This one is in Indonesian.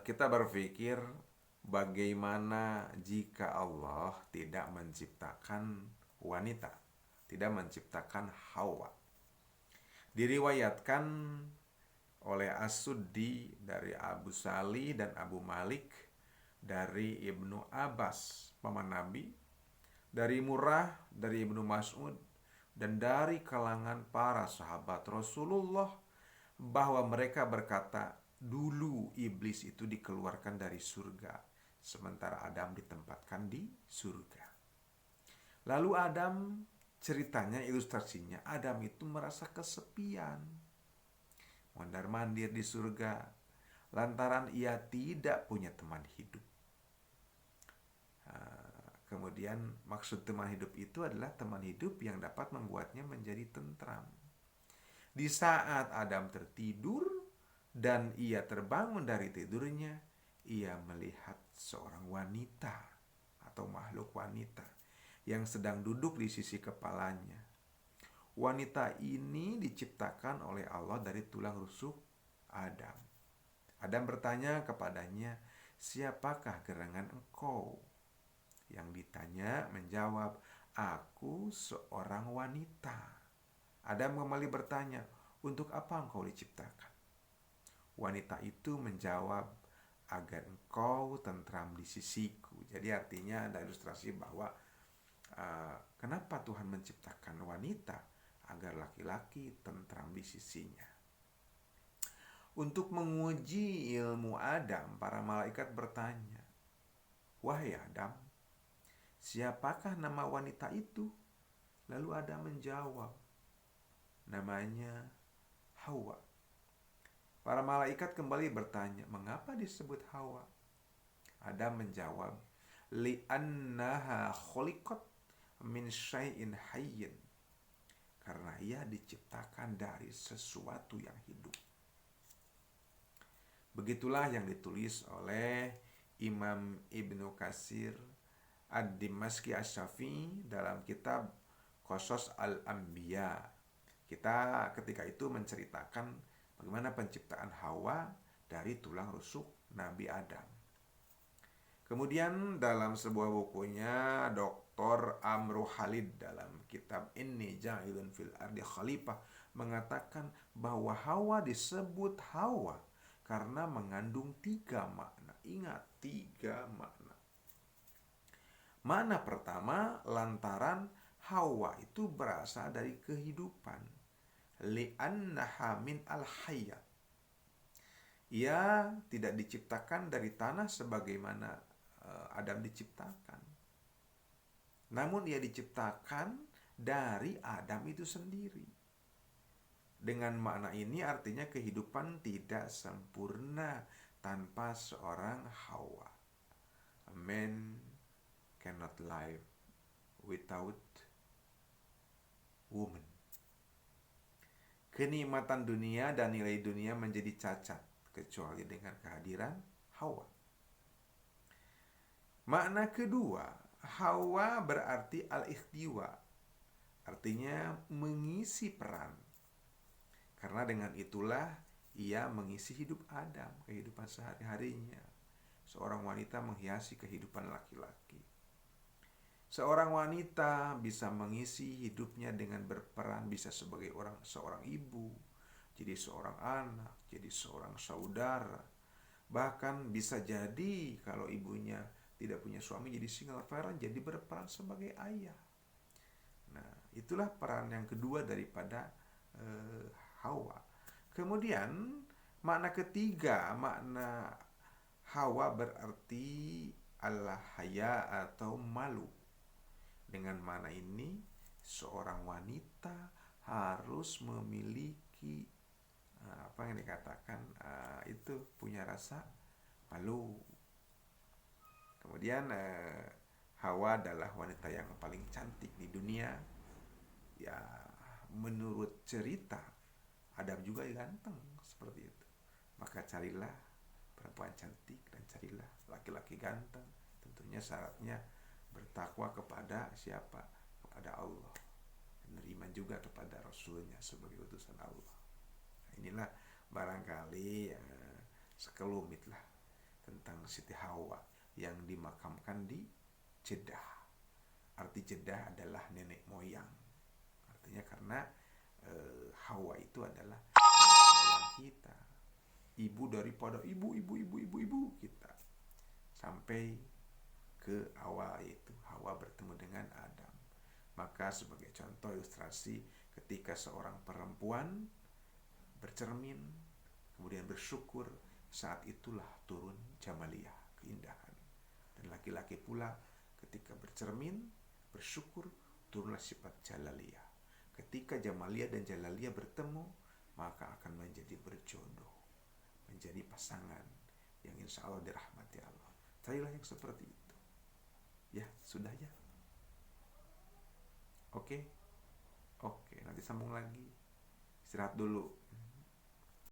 kita berpikir bagaimana jika Allah tidak menciptakan wanita, tidak menciptakan Hawa. Diriwayatkan oleh As-Suddi dari Abu Sali dan Abu Malik, dari Ibnu Abbas paman Nabi, dari Murrah, dari Ibnu Mas'ud, dan dari kalangan para sahabat Rasulullah, bahwa mereka berkata, dulu iblis itu dikeluarkan dari surga, sementara Adam ditempatkan di surga. Lalu Adam, ceritanya, ilustrasinya, Adam itu merasa kesepian, mondar-mandir di surga, lantaran ia tidak punya teman hidup. Kemudian maksud teman hidup itu adalah teman hidup yang dapat membuatnya menjadi tentram. Di saat Adam tertidur dan ia terbangun dari tidurnya, ia melihat seorang wanita atau makhluk wanita yang sedang duduk di sisi kepalanya. Wanita ini diciptakan oleh Allah dari tulang rusuk Adam. Adam bertanya kepadanya, "Siapakah gerangan engkau?" Yang ditanya menjawab, "Aku seorang wanita." Adam kembali bertanya, "Untuk apa engkau diciptakan?" Wanita itu menjawab, "Agar engkau tentram di sisiku." Jadi artinya ada ilustrasi bahwa kenapa Tuhan menciptakan wanita? Agar laki-laki tentram di sisinya. Untuk menguji ilmu Adam, para malaikat bertanya, "Wahai Adam, siapakah nama wanita itu?" Lalu Adam menjawab, "Namanya Hawa." Para malaikat kembali bertanya, "Mengapa disebut Hawa?" Adam menjawab, "Li'annaha khuliqat min syai'in hayyin." Karena ia diciptakan dari sesuatu yang hidup. Begitulah yang ditulis oleh Imam Ibnu Katsir Ad-Dimashqi Asy-Syafi'i dalam kitab Qasas Al-Anbiya. Kita ketika itu menceritakan bagaimana penciptaan Hawa dari tulang rusuk Nabi Adam. Kemudian dalam sebuah bukunya, Dr. Amru Khalid dalam kitab Inni Ja'ilun fil Ardi Khalifah mengatakan bahwa Hawa disebut Hawa karena mengandung 3 makna. Ingat, 3 makna. Makna pertama, lantaran Hawa itu berasal dari kehidupan. Li'annaha min al-hayat. Ia tidak diciptakan dari tanah sebagaimana Adam diciptakan. Namun ia diciptakan dari Adam itu sendiri. Dengan makna ini artinya kehidupan tidak sempurna tanpa seorang Hawa. A man cannot live without woman. Kenikmatan dunia dan nilai dunia menjadi cacat kecuali dengan kehadiran Hawa. Makna kedua, Hawa berarti al-ikhtiwa, artinya mengisi peran. Karena dengan itulah ia mengisi hidup Adam, kehidupan sehari-harinya. Seorang wanita menghiasi kehidupan laki-laki. Seorang wanita bisa mengisi hidupnya dengan berperan, bisa sebagai seorang ibu, jadi seorang anak, jadi seorang saudara. Bahkan bisa jadi kalau ibunya tidak punya suami jadi single parent, jadi berperan sebagai ayah. Nah, itulah peran yang kedua daripada Hawa. Kemudian makna ketiga, makna Hawa berarti al-haya atau malu. Dengan makna ini, seorang wanita harus memiliki apa yang dikatakan itu punya rasa malu. Kemudian Hawa adalah wanita yang paling cantik di dunia. Ya, menurut cerita Adam juga ganteng seperti itu. Maka carilah perempuan cantik dan carilah laki-laki ganteng. Tentunya syaratnya bertakwa kepada siapa? Kepada Allah. Menerima juga kepada Rasulnya sebagai utusan Allah. Nah, inilah barangkali sekelumit lah tentang Siti Hawa yang dimakamkan di Jeddah. Arti Jeddah adalah nenek moyang. Artinya karena Hawa itu adalah nenek moyang kita, ibu daripada ibu kita, sampai ke awal, yaitu Hawa bertemu dengan Adam. Maka sebagai contoh ilustrasi, ketika seorang perempuan bercermin kemudian bersyukur, saat itulah turun jamaliyah, keindahan. Dan laki-laki pula ketika bercermin bersyukur, turunlah sifat jalaliyah. Ketika jamaliyah dan jalaliyah bertemu, maka akan menjadi berjodoh, menjadi pasangan yang insya Allah dirahmati Allah. Carilah yang seperti itu. Ya, sudah ya. Oke, nanti sambung lagi. Istirahat dulu.